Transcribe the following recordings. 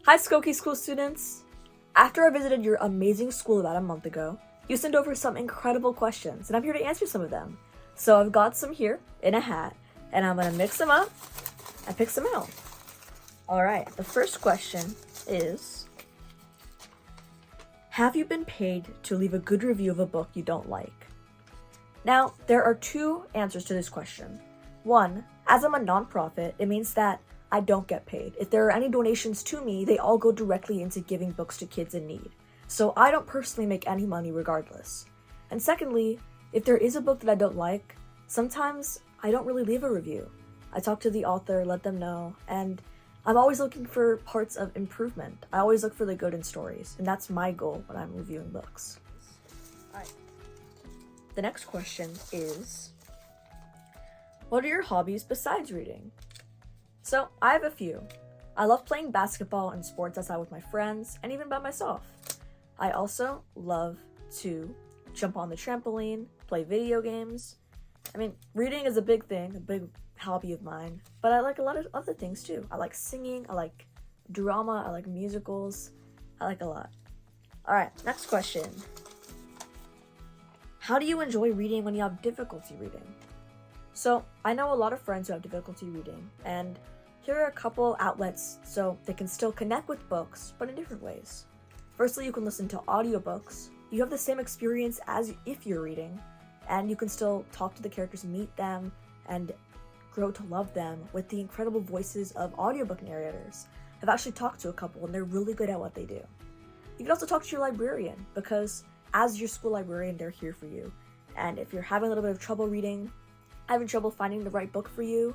Hi, Skokie School students! After I visited your amazing school about a month ago, you sent over some incredible questions, and I'm here to answer some of them. So I've got some here in a hat, and I'm gonna mix them up and pick some out. Alright, the first question is, have you been paid to leave a good review of a book you don't like? Now, there are two answers to this question. One, as I'm a nonprofit, it means that I don't get paid. If there are any donations to me, they all go directly into giving books to kids in need. So I don't personally make any money regardless. And secondly, if there is a book that I don't like, sometimes I don't really leave a review. I talk to the author, let them know, and I'm always looking for parts of improvement. I always look for the good in stories, and that's my goal when I'm reviewing books. Alright. The next question is, what are your hobbies besides reading? So, I have a few. I love playing basketball and sports outside with my friends, and even by myself. I also love to jump on the trampoline, play video games. I mean, reading is a big thing, a big hobby of mine, but I like a lot of other things too. I like singing, I like drama, I like musicals, I like a lot. Alright, next question. How do you enjoy reading when you have difficulty reading? So, I know a lot of friends who have difficulty reading, and here are a couple outlets so they can still connect with books, but in different ways. Firstly, you can listen to audiobooks. You have the same experience as if you're reading, and you can still talk to the characters, meet them, and grow to love them with the incredible voices of audiobook narrators. I've actually talked to a couple, and they're really good at what they do. You can also talk to your librarian, because as your school librarian, they're here for you. And if you're having a little bit of trouble reading, having trouble finding the right book for you,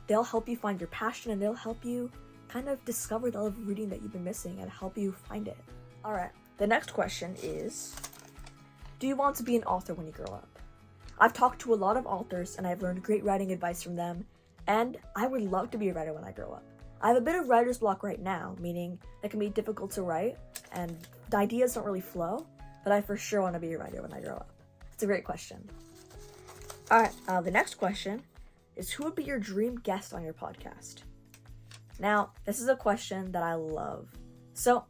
they'll help you find your passion, and they'll help you kind of discover the love of reading that you've been missing and help you find it. Alright, the next question is, do you want to be an author when you grow up? I've talked to a lot of authors and I've learned great writing advice from them, and I would love to be a writer when I grow up. I have a bit of writer's block right now, meaning it can be difficult to write and the ideas don't really flow, but I for sure want to be a writer when I grow up. It's a great question. Alright, the next question is, who would be your dream guest on your podcast? Now, this is a question that I love. So,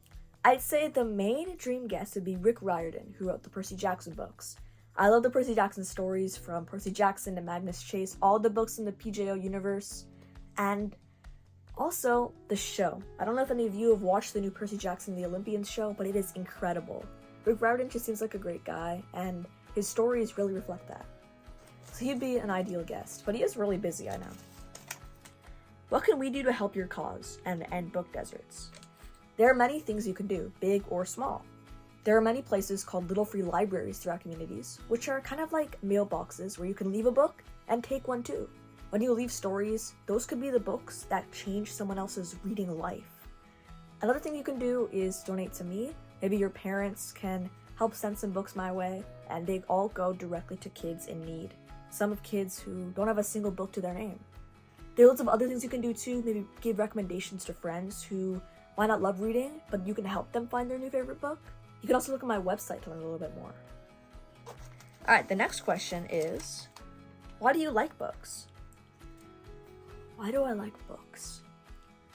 I'd say the main dream guest would be Rick Riordan, who wrote the Percy Jackson books. I love the Percy Jackson stories, from Percy Jackson to Magnus Chase, all the books in the PJO universe, and also the show. I don't know if any of you have watched the new Percy Jackson The Olympians show, but it is incredible. Rick Riordan just seems like a great guy, and his stories really reflect that. So he'd be an ideal guest, but he is really busy, I know. What can we do to help your cause and end book deserts? There are many things you can do, big or small. There are many places called little free libraries throughout communities, which are kind of like mailboxes where you can leave a book and take one too. When you leave stories, those could be the books that change someone else's reading life. Another thing you can do is donate to me. Maybe your parents can help send some books my way, and they all go directly to kids in need. Some of kids who don't have a single book to their name. There are lots of other things you can do too, maybe give recommendations to friends who might not love reading, but you can help them find their new favorite book. You can also look at my website to learn a little bit more. Alright, the next question is, why do you like books? Why do I like books?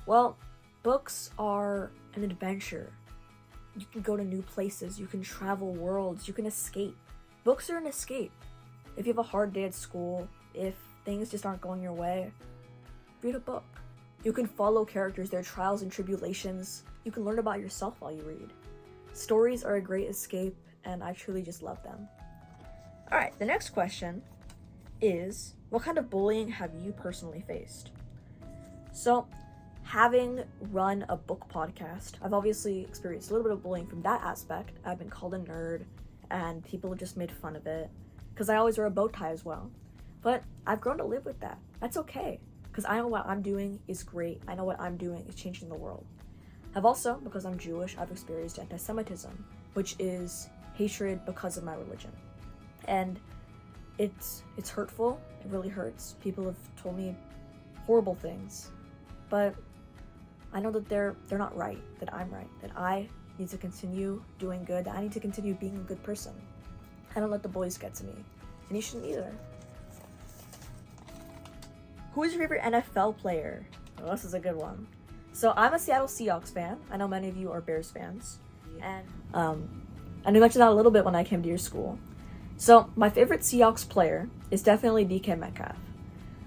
Well, books are an adventure. You can go to new places, you can travel worlds, you can escape. Books are an escape. If you have a hard day at school, if things just aren't going your way, read a book. You can follow characters, their trials and tribulations. You can learn about yourself while you read. Stories are a great escape, and I truly just love them. Alright, the next question is, what kind of bullying have you personally faced? So, having run a book podcast, I've obviously experienced a little bit of bullying from that aspect. I've been called a nerd, and people have just made fun of it, because I always wear a bow tie as well. But I've grown to live with that. That's okay, because I know what I'm doing is great. I know what I'm doing is changing the world. I've also, because I'm Jewish, I've experienced anti-Semitism, which is hatred because of my religion. And it's hurtful, it really hurts. People have told me horrible things, but I know that they're not right, that I'm right, that I need to continue doing good, that I need to continue being a good person. I don't let the bullies get to me, and you shouldn't either. Who is your favorite NFL player? Well, this is a good one. So I'm a Seattle Seahawks fan. I know many of you are Bears fans. And I mentioned that a little bit when I came to your school. So my favorite Seahawks player is definitely DK Metcalf.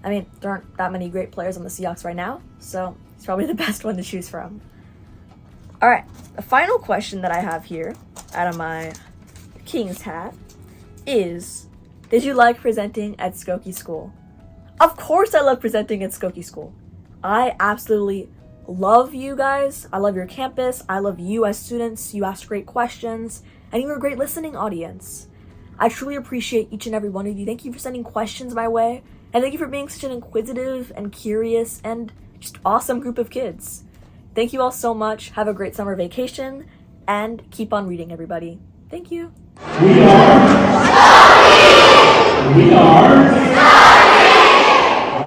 I mean, there aren't that many great players on the Seahawks right now, so he's probably the best one to choose from. All right, the final question that I have here out of my King's hat is, did you like presenting at Skokie School? Of course I love presenting at Skokie School. I absolutely love you guys. I love your campus. I love you as students. You ask great questions, and you're a great listening audience. I truly appreciate each and every one of you. Thank you for sending questions my way, and thank you for being such an inquisitive and curious and just awesome group of kids. Thank you all so much. Have a great summer vacation, and keep on reading, everybody. Thank you. We are